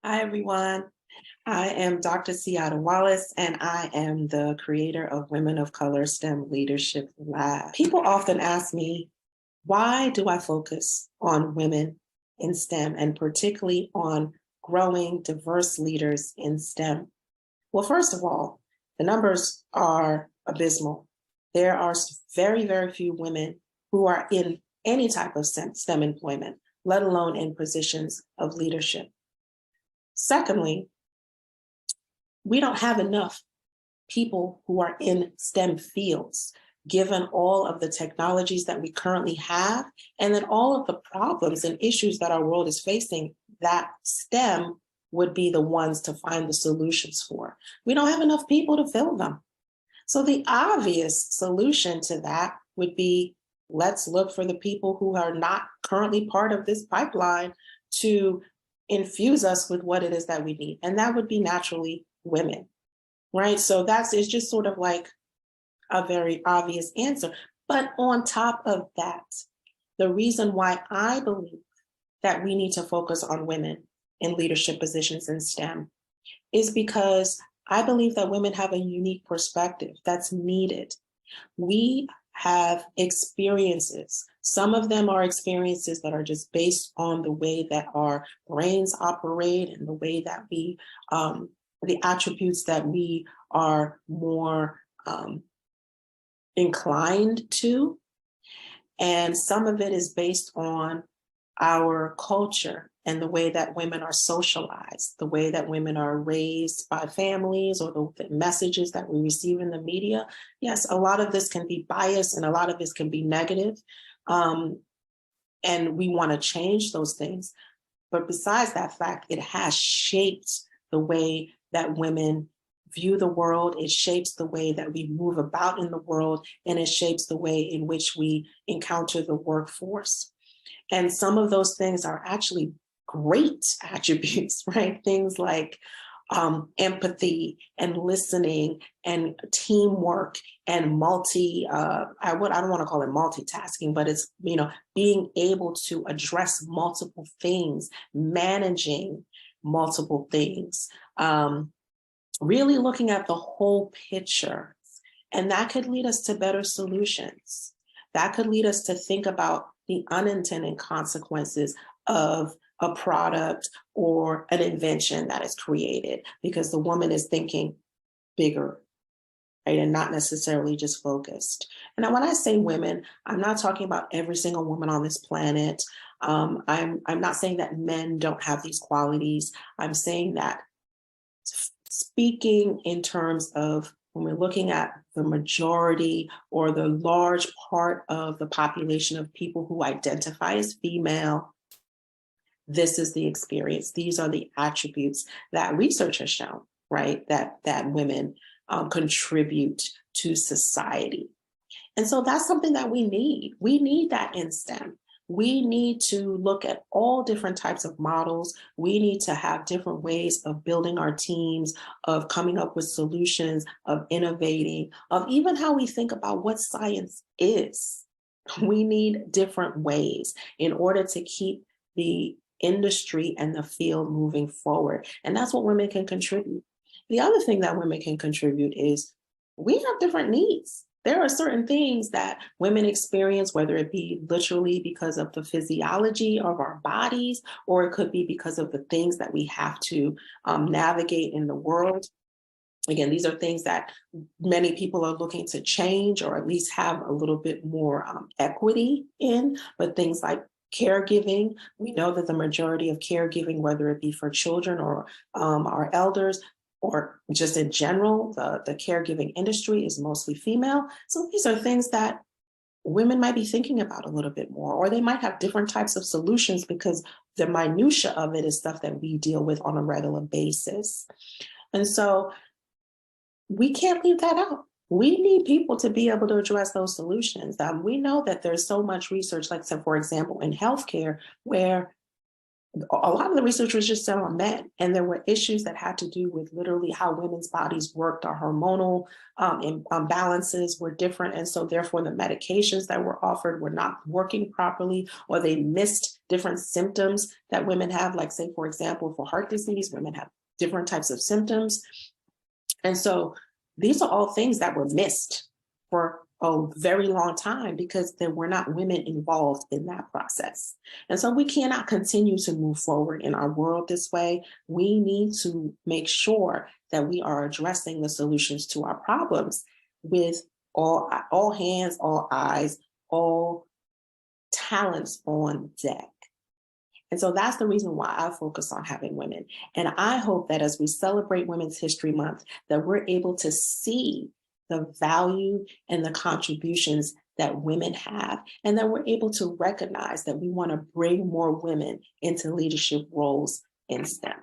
Hi, everyone. I am Dr. Seattle Wallace, and I am the creator of Women of Color STEM Leadership Lab. People often ask me, why do I focus on women in STEM and particularly on growing diverse leaders in STEM? Well, first of all, the numbers are abysmal. There are very, very few women who are in any type of STEM employment, let alone in positions of leadership. Secondly, we don't have enough people who are in STEM fields, given all of the technologies that we currently have, and then all of the problems and issues that our world is facing that STEM would be the ones to find the solutions for. We don't have enough people to fill them. So the obvious solution to that would be, let's look for the people who are not currently part of this pipeline to infuse us with what it is that we need. And that would be naturally women, right? So it's just sort of like a very obvious answer. But on top of that, the reason why I believe that we need to focus on women in leadership positions in STEM is because I believe that women have a unique perspective that's needed. We have experiences. Some of them are experiences that are just based on the way that our brains operate and the way that the attributes that we are more inclined to. And some of it is based on our culture and the way that women are socialized, the way that women are raised by families, or the messages that we receive in the media. Yes, a lot of this can be biased and a lot of this can be negative. And we want to change those things. But besides that fact, it has shaped the way that women view the world. It shapes the way that we move about in the world, and it shapes the way in which we encounter the workforce. And some of those things are actually great attributes, right? Things like empathy and listening and teamwork and I don't want to call it multitasking, but it's, being able to address multiple things, managing multiple things, really looking at the whole picture. And that could lead us to better solutions. That could lead us to think about the unintended consequences of a product or an invention that is created, because the woman is thinking bigger, right, and not necessarily just focused. And when I say women, I'm not talking about every single woman on this planet. I'm not saying that men don't have these qualities. I'm saying that, speaking in terms of when we're looking at the majority or the large part of the population of people who identify as female, this is the experience. These are the attributes that research has shown, right? That women contribute to society. And so that's something that we need. We need that in STEM. We need to look at all different types of models. We need to have different ways of building our teams, of coming up with solutions, of innovating, of even how we think about what science is. We need different ways in order to keep the industry and the field moving forward. And that's what women can contribute. The other thing that women can contribute is we have different needs. There are certain things that women experience, whether it be literally because of the physiology of our bodies, or it could be because of the things that we have to navigate in the world. Again, these are things that many people are looking to change, or at least have a little bit more equity in, but things like caregiving. We know that the majority of caregiving, whether it be for children or our elders, or just in general, the caregiving industry is mostly female. So these are things that women might be thinking about a little bit more, or they might have different types of solutions because the minutia of it is stuff that we deal with on a regular basis. And so we can't leave that out. We need people to be able to address those solutions. We know that there's so much research, like, so for example, in healthcare, where a lot of the research was just done on men, and there were issues that had to do with literally how women's bodies worked. Our hormonal imbalances were different, and so therefore the medications that were offered were not working properly, or they missed different symptoms that women have, like say, for example, for heart disease, women have different types of symptoms. And so these are all things that were missed for a very long time because there were not women involved in that process. And so we cannot continue to move forward in our world this way. We need to make sure that we are addressing the solutions to our problems with all hands, all eyes, all talents on deck. And so that's the reason why I focus on having women. And I hope that as we celebrate Women's History Month, that we're able to see the value and the contributions that women have, and that we're able to recognize that we want to bring more women into leadership roles in STEM.